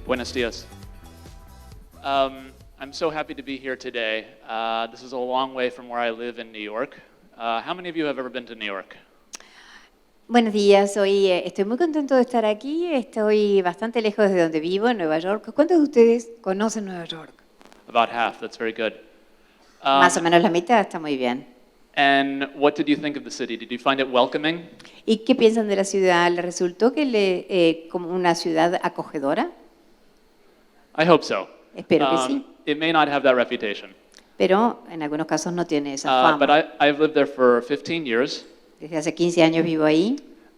Buenos dias. I'm so happy to be here today. This is a long way from where I live in New York. How many of you have ever been to New York? Buenos días, hoy estoy muy contento de estar aquí, estoy bastante lejos de donde vivo, en Nueva York. ¿Cuántos de ustedes conocen Nueva York? About half, that's very good. Más o menos la mitad, está muy bien. And what did you think of the city? Did you find it welcoming? ¿Y qué piensan de la ciudad? ¿Le resultó como una ciudad acogedora? I hope so. Espero que sí, It may not have that reputation. pero en algunos casos no tiene esa fama. But I've lived there for 15 years, Desde hace 15 años vivo ahí.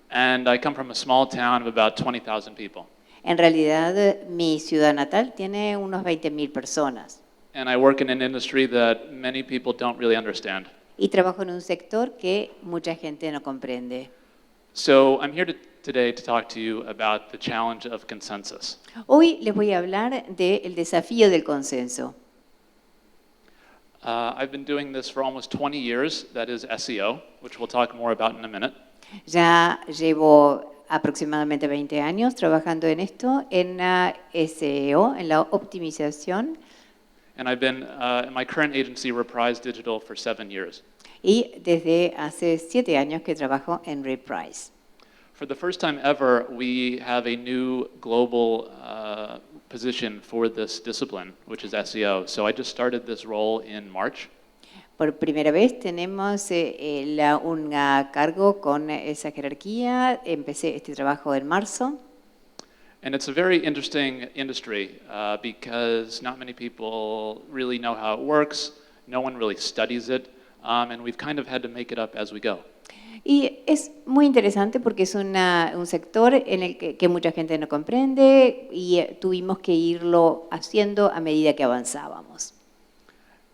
and I come from a small town of about 20,000 people. En realidad, mi ciudad natal tiene unos 20.000 personas. And I work in an industry that many people don't really understand. Y trabajo en un sector que mucha gente no comprende. So I'm here today to talk to you about the challenge of consensus. Hoy les voy a hablar del desafío del consenso. I've been doing this for almost 20 years, that is SEO, which we'll talk more about in a minute. Ya llevo aproximadamente 20 años trabajando en esto, en SEO, en la optimización, And I've been in my current agency, Reprise Digital, for 7 years. y desde hace 7 años que trabajo en Reprise. For the first time ever, we have a new global position for this discipline, which is SEO. So I just started this role in March. Por primera vez tenemos un cargo con esa jerarquía. Empecé este trabajo en marzo. And it's a very interesting industry because not many people really know how it works. No one really studies it. And we've kind of had to make it up as we go. Y es muy interesante porque es un sector en el que mucha gente no comprende y tuvimos que irlo haciendo a medida que avanzábamos.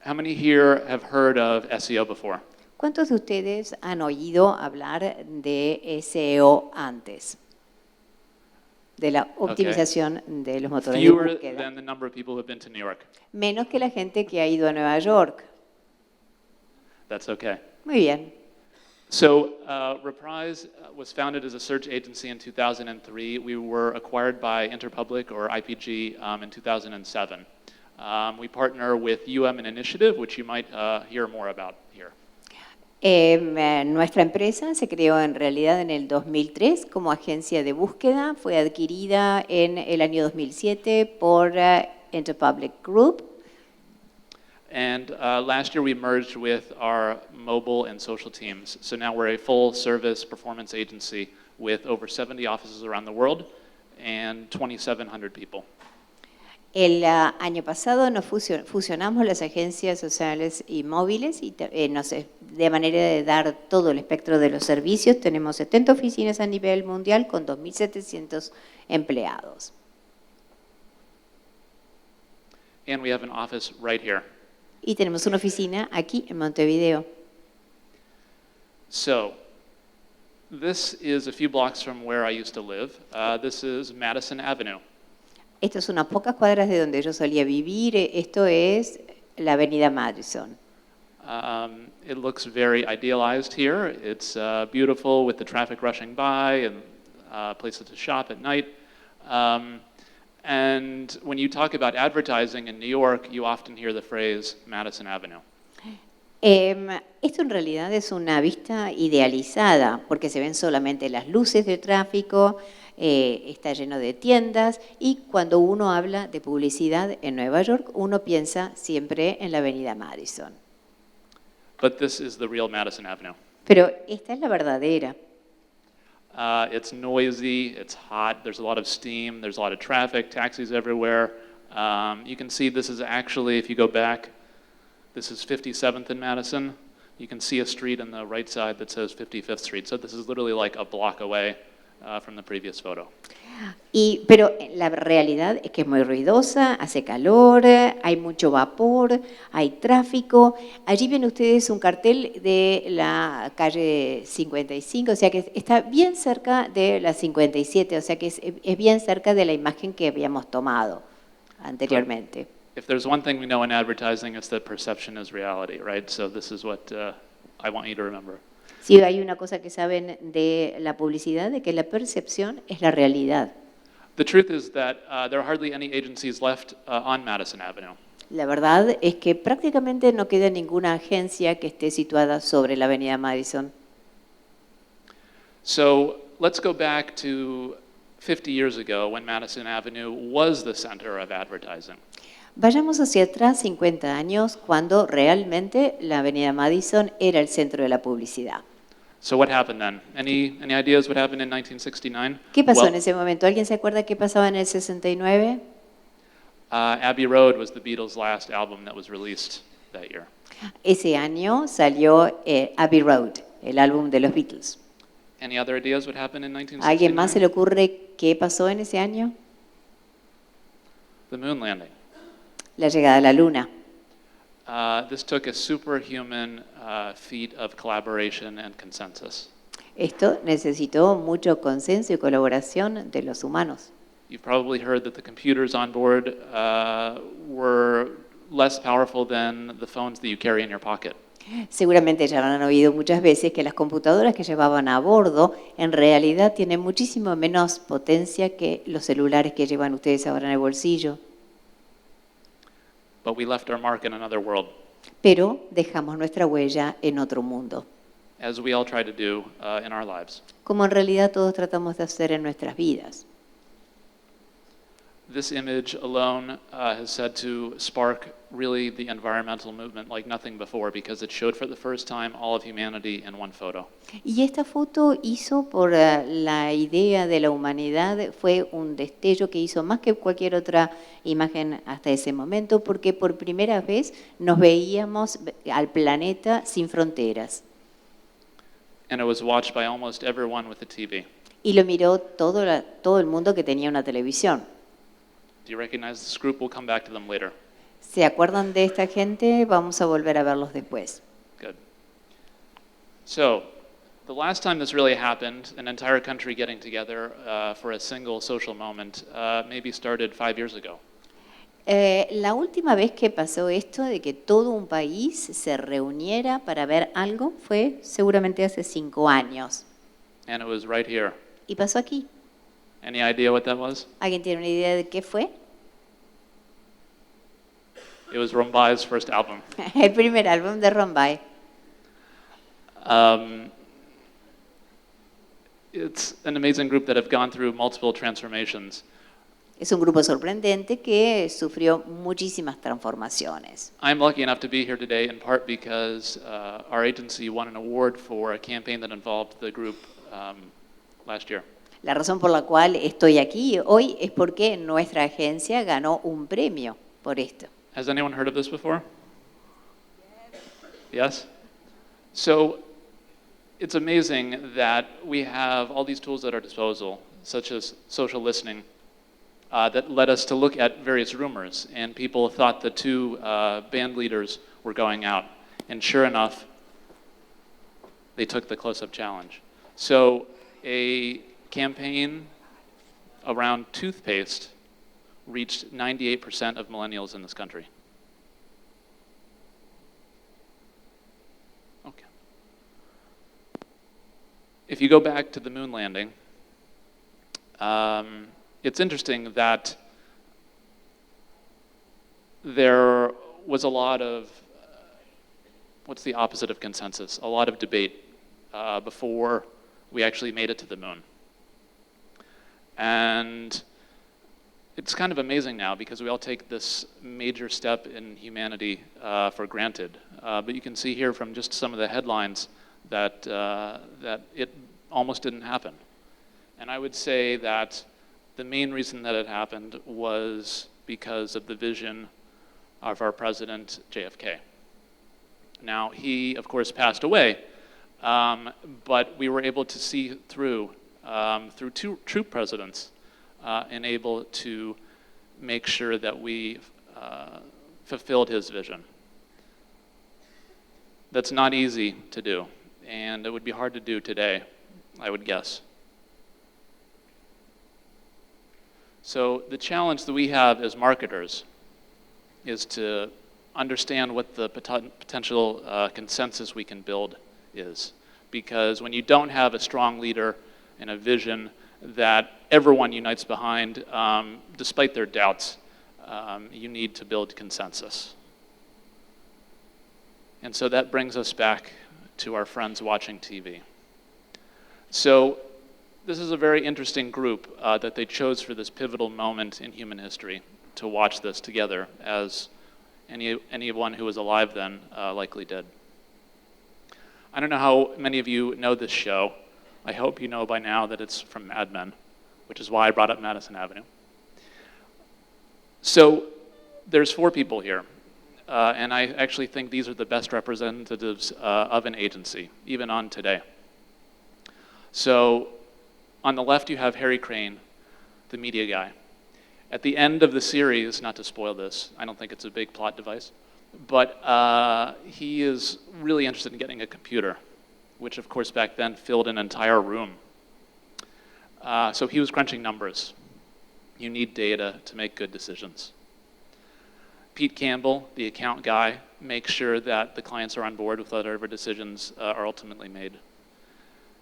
How many here have heard of SEO before? ¿Cuántos de ustedes han oído hablar de SEO antes? De la optimización de los motores de Fewer búsqueda. than the number of people who have been to New York. Menos que la gente que ha ido a Nueva York. That's okay. Muy bien. So Reprise was founded as a search agency in 2003. We were acquired by Interpublic or IPG in 2007. We partner with an initiative, which you might hear more about here. Nuestra empresa se creó en realidad en el 2003 como agencia de búsqueda. Fue adquirida en el año 2007 por Interpublic Group. And last year we merged with our mobile and social teams. So now we're a full service performance agency with over 70 offices around the world and 2,700 people. El año pasado nos fusionamos las agencias sociales y móviles y de manera de dar todo el espectro de los servicios. Tenemos 70 oficinas a nivel mundial con 2.700 empleados. And we have an office right here. Y tenemos una oficina aquí en Montevideo. So, this is a few blocks from where I used to live. This is Madison Avenue. Esto es unas pocas cuadras de donde yo solía vivir. Esto es la avenida Madison. It looks very idealized here. It's beautiful with the traffic rushing by and places to shop at night. And when you talk about advertising in New York, you often hear the phrase Madison Avenue. Esto en realidad es una vista idealizada porque se ven solamente las luces de tráfico, está lleno de tiendas y cuando uno habla de publicidad en Nueva York, uno piensa siempre en la avenida Madison. But this is the real Madison Avenue. Pero esta es la verdadera. It's noisy, it's hot, there's a lot of steam, there's a lot of traffic, taxis everywhere. You can see this is actually, if you go back, this is 57th and Madison. You can see a street on the right side that says 55th Street. So this is literally like a block away from the previous photo. Pero la realidad es que es muy ruidosa, hace calor, hay mucho vapor, hay tráfico. Allí ven ustedes un cartel de la calle 55, o sea que está bien cerca de la 57, o sea que es bien cerca de la imagen que habíamos tomado anteriormente. If there's one thing we know in advertising, it's that perception is reality, right? So this is what I want you to remember. Sí, hay una cosa que saben de la publicidad, de que la percepción es la realidad. The truth is that there are hardly any agencies left on Madison Avenue. La verdad es que prácticamente no queda ninguna agencia que esté situada sobre la avenida Madison. So let's go back to 50 years ago when Madison Avenue was the center of advertising. Vayamos hacia atrás 50 años, cuando realmente la avenida Madison era el centro de la publicidad. So what happened then? Any ideas what happened in 1969? ¿Qué pasó Well, en ese momento? ¿Alguien se acuerda qué pasaba en el 69? Abbey Road was the Beatles' last album that was released that year. Ese año salió Abbey Road, el álbum de los Beatles. Any other ideas what happened in ¿A alguien más se le 1969? ocurre qué pasó en ese año? The moon landing. La llegada a la luna. This took a superhuman feat of collaboration and consensus. Esto necesitó mucho consenso y colaboración de los humanos. You've probably heard that the computers on board were less powerful than the phones that you carry in your pocket. Seguramente ya han oído muchas veces que las computadoras que llevaban a bordo en realidad tienen muchísimo menos potencia que los celulares que llevan ustedes ahora en el bolsillo. But we left our mark in another world, Pero dejamos nuestra huella en otro mundo, as we all try to do in our lives. como en realidad todos tratamos de hacer en nuestras vidas. This image alone has said to spark really the environmental movement like nothing before, because it showed for the first time all of humanity in one photo. Y esta foto hizo por la idea de la humanidad, fue un destello que hizo más que cualquier otra imagen hasta ese momento, porque por primera vez nos veíamos al planeta sin fronteras. And it was watched by almost everyone with a TV. Y lo miró todo el mundo que tenía una televisión. Do you recognize this group? We'll come back to them later. ¿Se acuerdan de esta gente? Vamos a volver a verlos después. Good. So, the last time this really happened, an entire country getting together for a single social moment, maybe started 5 years ago. La última vez que pasó esto de que todo un país se reuniera para ver algo fue seguramente hace 5 años. And it was right here. Y pasó aquí. Any idea what that was? ¿Alguien tiene una idea de qué fue? It was Rumbai's first album. El primer álbum de Rombay. It's an amazing group that have gone through multiple transformations. Es un grupo sorprendente que sufrió muchísimas transformaciones. I'm lucky enough to be here today in part because our agency won an award for a campaign that involved the group last year. La razón por la cual estoy aquí hoy es porque nuestra agencia ganó un premio por esto. Has anyone heard of this before? Yes? So it's amazing that we have all these tools at our disposal, such as social listening, that led us to look at various rumors. And people thought the two band leaders were going out. And sure enough, they took the close-up challenge. So a campaign around toothpaste reached 98% of millennials in this country. Okay. If you go back to the moon landing, it's interesting that there was a lot of, what's the opposite of consensus? A lot of debate before we actually made it to the moon. And it's kind of amazing now because we all take this major step in humanity for granted. But you can see here from just some of the headlines that it almost didn't happen. And I would say that the main reason that it happened was because of the vision of our president, JFK. Now, he, of course, passed away, but we were able to see through two true presidents and able to make sure that we fulfilled his vision. That's not easy to do, and it would be hard to do today, I would guess. So the challenge that we have as marketers is to understand what the potential consensus we can build is. Because when you don't have a strong leader and a vision that everyone unites behind, despite their doubts. You need to build consensus. And so that brings us back to our friends watching TV. So this is a very interesting group that they chose for this pivotal moment in human history to watch this together, as anyone who was alive then likely did. I don't know how many of you know this show. I hope you know by now that it's from Mad Men, which is why I brought up Madison Avenue. So there's 4 people here, and I actually think these are the best representatives of an agency, even on today. So on the left you have Harry Crane, the media guy. At the end of the series, not to spoil this, I don't think it's a big plot device, but he is really interested in getting a computer, which of course back then filled an entire room. So he was crunching numbers. You need data to make good decisions. Pete Campbell, the account guy, makes sure that the clients are on board with whatever decisions are ultimately made.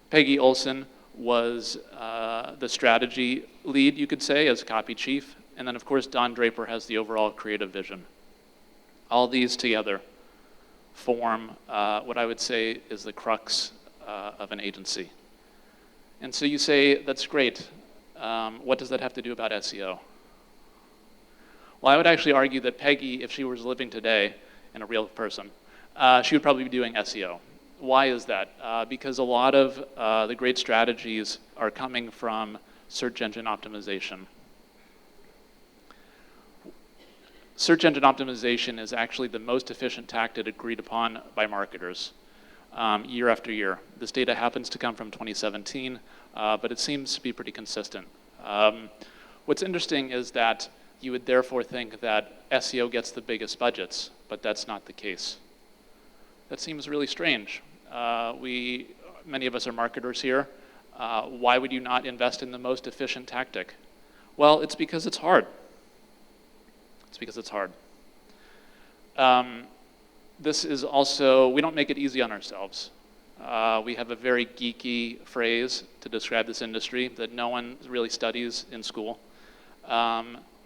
Peggy Olson was the strategy lead, you could say, as copy chief. And then, of course, Don Draper has the overall creative vision. All these together form what I would say is the crux of an agency. And so you say, that's great. What does that have to do about SEO? Well, I would actually argue that Peggy, if she was living today and a real person, she would probably be doing SEO. Why is that? Because a lot of the great strategies are coming from search engine optimization. Search engine optimization is actually the most efficient tactic agreed upon by marketers year after year. This data happens to come from 2017, but it seems to be pretty consistent. What's interesting is that you would therefore think that SEO gets the biggest budgets, but that's not the case. That seems really strange. Many of us are marketers here. Why would you not invest in the most efficient tactic? Well, it's because it's hard. It's because it's hard. This is also, we don't make it easy on ourselves. We have a very geeky phrase to describe this industry that no one really studies in school.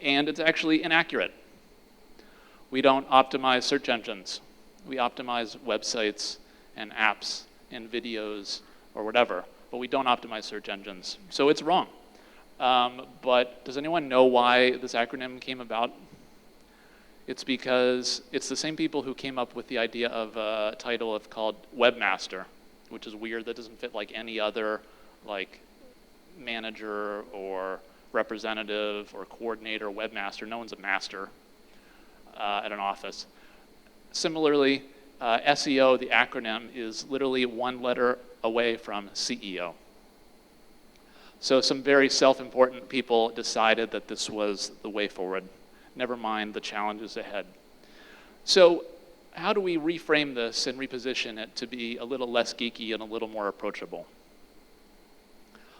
And it's actually inaccurate. We don't optimize search engines. We optimize websites and apps and videos or whatever, but we don't optimize search engines. So it's wrong. But does anyone know why this acronym came about? It's because it's the same people who came up with the idea of a title called webmaster, which is weird. That doesn't fit like any other like manager or representative or coordinator, webmaster. No one's a master at an office. Similarly, SEO, the acronym, is literally one letter away from CEO. So some very self-important people decided that this was the way forward. Never mind the challenges ahead. So how do we reframe this and reposition it to be a little less geeky and a little more approachable?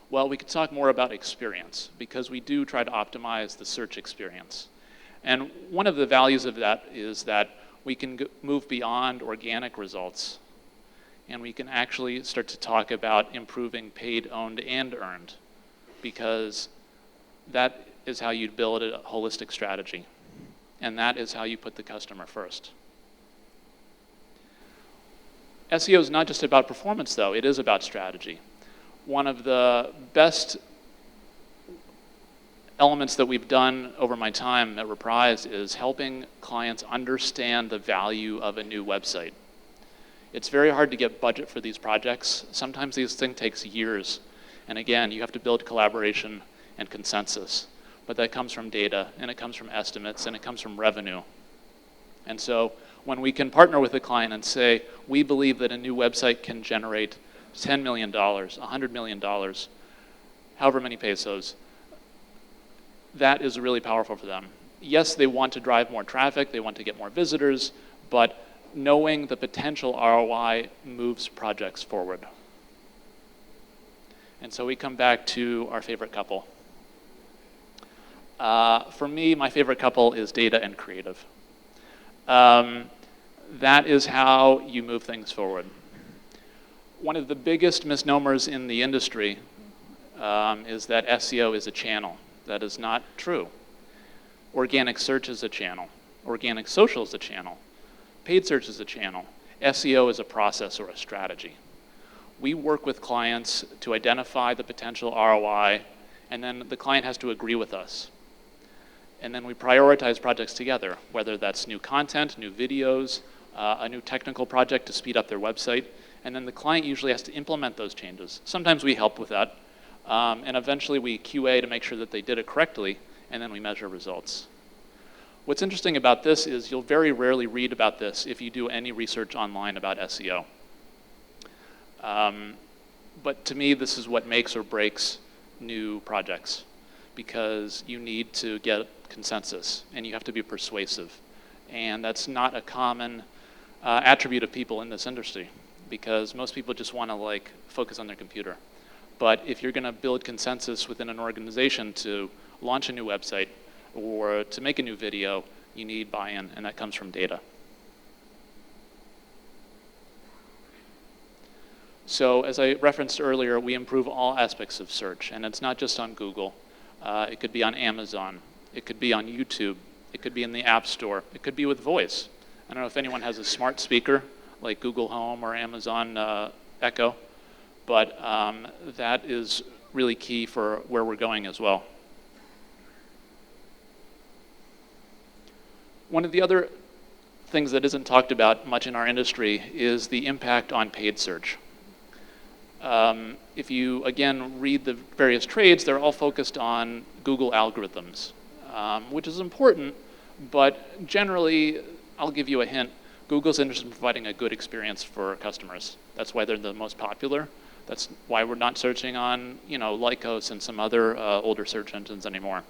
Well, we could talk more about experience, because we do try to optimize the search experience. And one of the values of that is that we can move beyond organic results, and we can actually start to talk about improving paid, owned, and earned, because that is how you build a holistic strategy, and that is how you put the customer first. SEO is not just about performance, though. It is about strategy. One of the best elements that we've done over my time at Reprise is helping clients understand the value of a new website. It's very hard to get budget for these projects. Sometimes these things take years. And again, you have to build collaboration and consensus. But that comes from data, and it comes from estimates, and it comes from revenue. And so when we can partner with a client and say, we believe that a new website can generate $10 million, $100 million, however many pesos, that is really powerful for them. Yes, they want to drive more traffic, they want to get more visitors, but knowing the potential ROI moves projects forward. And so we come back to our favorite couple. For me, my favorite couple is data and creative. That is how you move things forward. One of the biggest misnomers in the industry is that SEO is a channel. That is not true. Organic search is a channel. Organic social is a channel. Paid search is a channel. SEO is a process or a strategy. We work with clients to identify the potential ROI, and then the client has to agree with us. And then we prioritize projects together, whether that's new content, new videos, a new technical project to speed up their website, and then the client usually has to implement those changes. Sometimes we help with that, and eventually we QA to make sure that they did it correctly, and then we measure results. What's interesting about this is you'll very rarely read about this if you do any research online about SEO. But to me, this is what makes or breaks new projects, because you need to get consensus and you have to be persuasive. And that's not a common attribute of people in this industry, because most people just want to focus on their computer. But if you're going to build consensus within an organization to launch a new website or to make a new video, you need buy-in, and that comes from data. So as I referenced earlier, we improve all aspects of search, and it's not just on Google. It could be on Amazon. It could be on YouTube. It could be in the App Store. It could be with voice. I don't know if anyone has a smart speaker like Google Home or Amazon Echo, but that is really key for where we're going as well. One of the other things that isn't talked about much in our industry is the impact on paid search. If you, again, read the various trades, they're all focused on Google algorithms, which is important, but generally, I'll give you a hint, Google's interested in providing a good experience for customers. That's why they're the most popular. That's why we're not searching on, Lycos and some other older search engines anymore.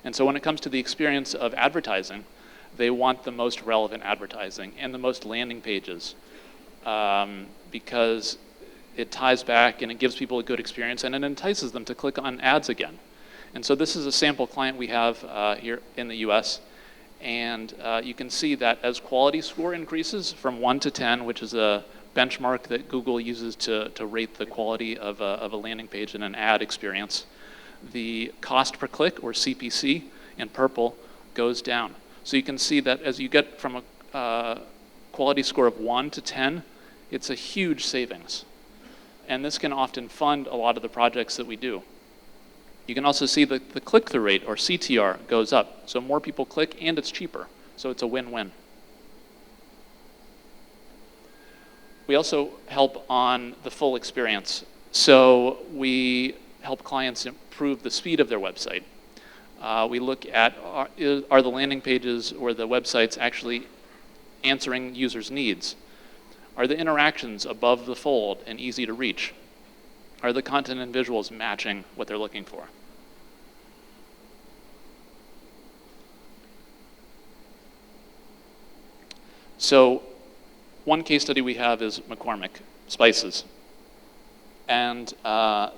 And so when it comes to the experience of advertising, they want the most relevant advertising and the most landing pages, because it ties back and it gives people a good experience and it entices them to click on ads again. And so this is a sample client we have here in the US. And you can see that as quality score increases from 1 to 10, which is a benchmark that Google uses to rate the quality of a landing page and an ad experience, the cost per click, or CPC, in purple goes down. So you can see that as you get from a quality score of 1 to 10, it's a huge savings. And this can often fund a lot of the projects that we do. You can also see that the click-through rate, or CTR, goes up. So more people click and it's cheaper. So it's a win-win. We also help on the full experience. So we help clients improve the speed of their website. We look at, are the landing pages or the websites actually answering users' needs? Are the interactions above the fold and easy to reach? Are the content and visuals matching what they're looking for? So one case study we have is McCormick Spices. And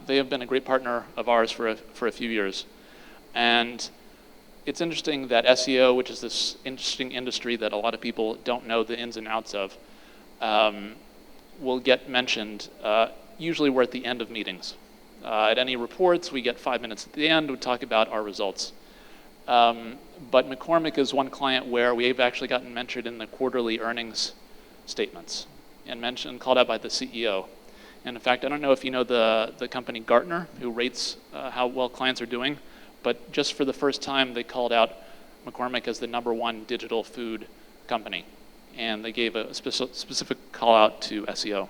they have been a great partner of ours for a few years. And it's interesting that SEO, which is this interesting industry that a lot of people don't know the ins and outs of, will get mentioned. Usually we're at the end of meetings. At any reports, we get 5 minutes at the end, we talk about our results. But McCormick is one client where we've actually gotten mentioned in the quarterly earnings statements and called out by the CEO. And in fact, I don't know if you know the company Gartner, who rates how well clients are doing, but just for the first time, they called out McCormick as the #1 digital food company. And they gave a specific call out to SEO.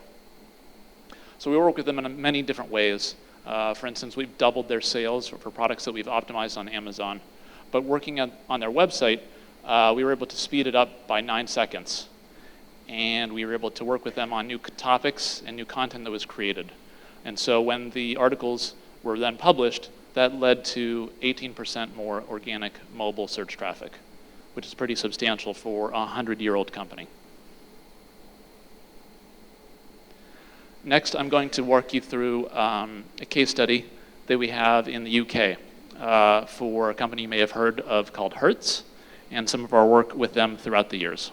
So we work with them in many different ways. For instance, we've doubled their sales for products that we've optimized on Amazon. But working on their website, we were able to speed it up by 9 seconds. And we were able to work with them on new topics and new content that was created. And so when the articles were then published, that led to 18% more organic mobile search traffic, which is pretty substantial for a 100-year-old company. Next, I'm going to walk you through a case study that we have in the UK for a company you may have heard of called Hertz, and some of our work with them throughout the years.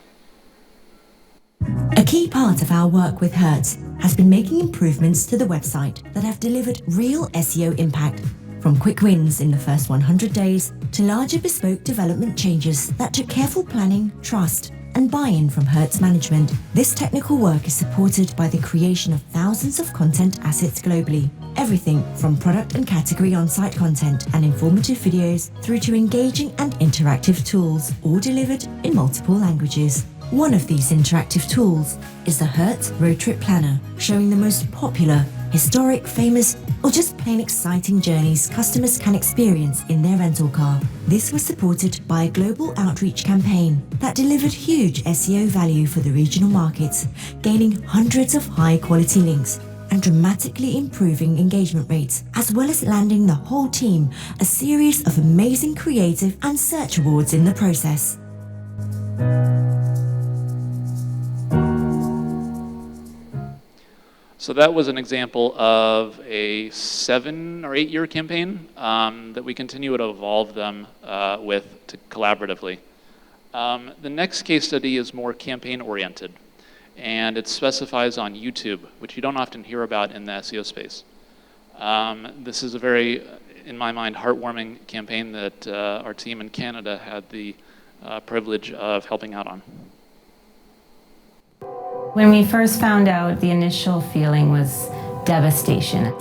A key part of our work with Hertz has been making improvements to the website that have delivered real SEO impact, from quick wins in the first 100 days to larger bespoke development changes that took careful planning, trust, and buy-in from Hertz management. This technical work is supported by the creation of thousands of content assets globally. Everything from product and category on-site content and informative videos through to engaging and interactive tools, all delivered in multiple languages. One of these interactive tools is the Hertz Road Trip Planner, showing the most popular, historic, famous, or just plain exciting journeys customers can experience in their rental car. This was supported by a global outreach campaign that delivered huge SEO value for the regional markets, gaining hundreds of high-quality links and dramatically improving engagement rates, as well as landing the whole team a series of amazing creative and search awards in the process. So that was an example of a 7 or 8 year campaign that we continue to evolve them collaboratively. The next case study is more campaign oriented, and it specifies on YouTube, which you don't often hear about in the SEO space. This is a very, in my mind, heartwarming campaign that our team in Canada had the privilege of helping out on. When we first found out, the initial feeling was devastation.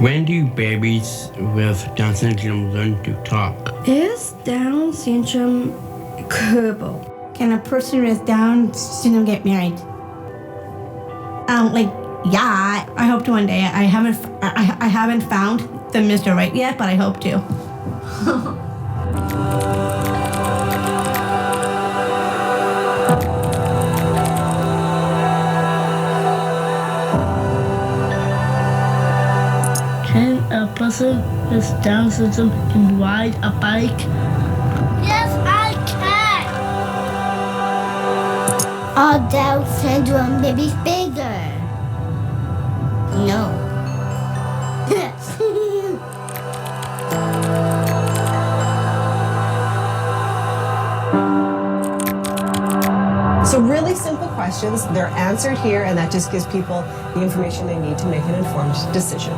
When do babies with Down syndrome learn to talk? Is Down syndrome curable? Can a person with Down syndrome get married? Yeah, I hope to one day. I haven't found the Mr. Right yet, but I hope to. Can a person with Down syndrome can ride a bike? Yes, I can! Are Down syndrome babies bigger? No. So really simple questions, they're answered here, and that just gives people the information they need to make an informed decision.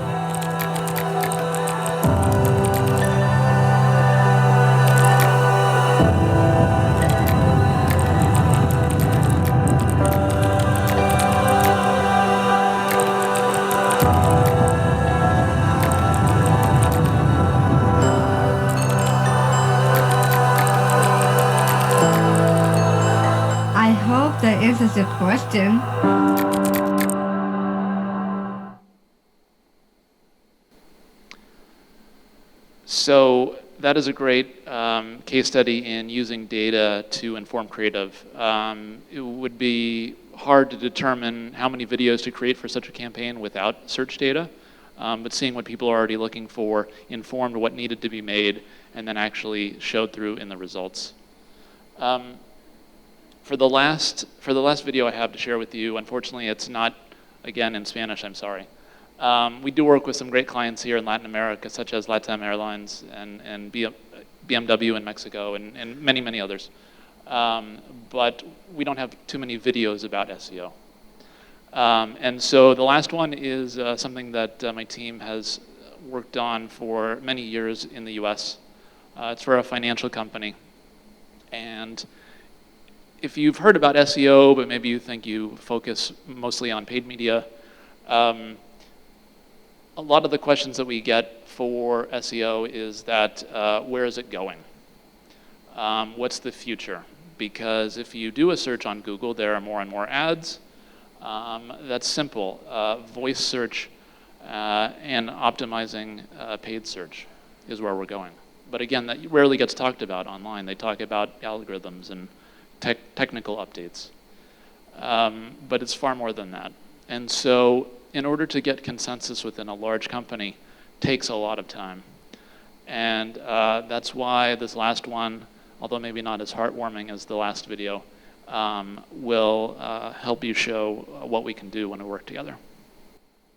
I hope that answers the question. So that is a great case study in using data to inform creative. It would be hard to determine how many videos to create for such a campaign without search data, but seeing what people are already looking for informed what needed to be made and then actually showed through in the results. For the last video I have to share with you, unfortunately it's not, again, in Spanish, I'm sorry. We do work with some great clients here in Latin America, such as LATAM Airlines and BMW in Mexico and many, many others. But we don't have too many videos about SEO. And so the last one is something that my team has worked on for many years in the US. It's for a financial company. And if you've heard about SEO, but maybe you think you focus mostly on paid media, a lot of the questions that we get for SEO is that where is it going? What's the future? Because if you do a search on Google, there are more and more ads. That's simple. Voice search and optimizing paid search is where we're going. But again, that rarely gets talked about online. They talk about algorithms and technical updates. But it's far more than that. And so in order to get consensus within a large company takes a lot of time. And that's why this last one, although maybe not as heartwarming as the last video, will help you show what we can do when we work together.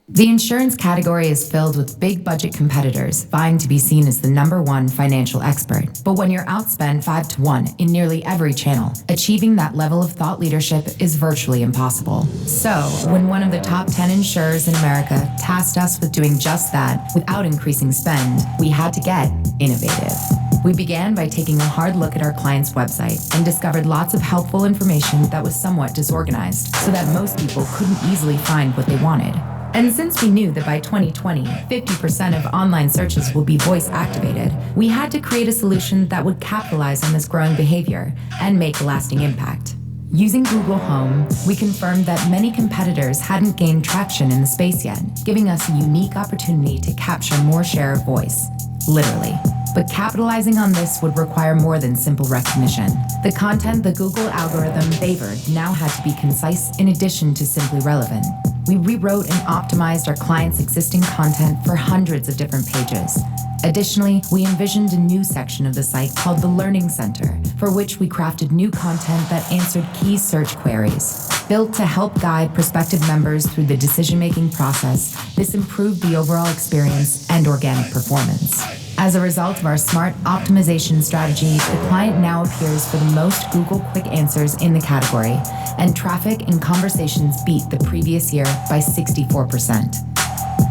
The insurance category is filled with big budget competitors vying to be seen as the #1 financial expert. But when you're outspent 5 to 1 in nearly every channel, achieving that level of thought leadership is virtually impossible. So, when one of the top 10 insurers in America tasked us with doing just that without increasing spend, we had to get innovative. We began by taking a hard look at our client's website and discovered lots of helpful information that was somewhat disorganized so that most people couldn't easily find what they wanted. And since we knew that by 2020, 50% of online searches will be voice activated, we had to create a solution that would capitalize on this growing behavior and make a lasting impact. Using Google Home, we confirmed that many competitors hadn't gained traction in the space yet, giving us a unique opportunity to capture more share of voice, literally. But capitalizing on this would require more than simple recognition. The content the Google algorithm favored now had to be concise in addition to simply relevant. We rewrote and optimized our clients' existing content for hundreds of different pages. Additionally, we envisioned a new section of the site called the Learning Center, for which we crafted new content that answered key search queries. Built to help guide prospective members through the decision-making process, this improved the overall experience and organic performance. As a result of our smart optimization strategy, the client now appears for the most Google quick answers in the category, and traffic and conversations beat the previous year by 64%.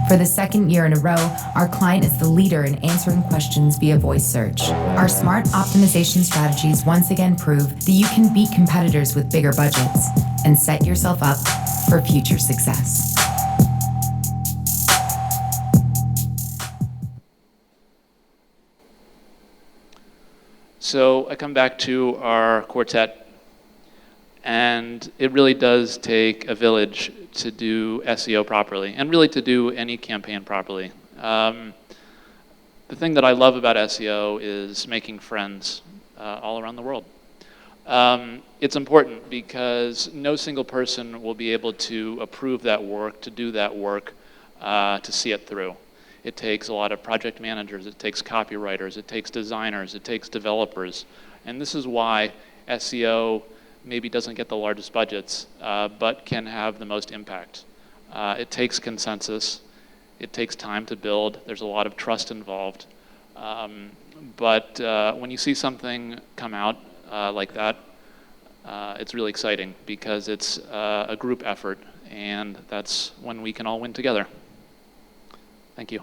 For the second year in a row, our client is the leader in answering questions via voice search. Our smart optimization strategies once again prove that you can beat competitors with bigger budgets and set yourself up for future success. So I come back to our quartet, and it really does take a village to do SEO properly, and really to do any campaign properly. The thing that I love about SEO is making friends all around the world. It's important because no single person will be able to approve that work, to do that work, to see it through. It takes a lot of project managers, it takes copywriters, it takes designers, it takes developers. And this is why SEO maybe doesn't get the largest budgets, but can have the most impact. It takes consensus, it takes time to build, there's a lot of trust involved. But when you see something come out like that, it's really exciting because it's a group effort, and that's when we can all win together. Thank you.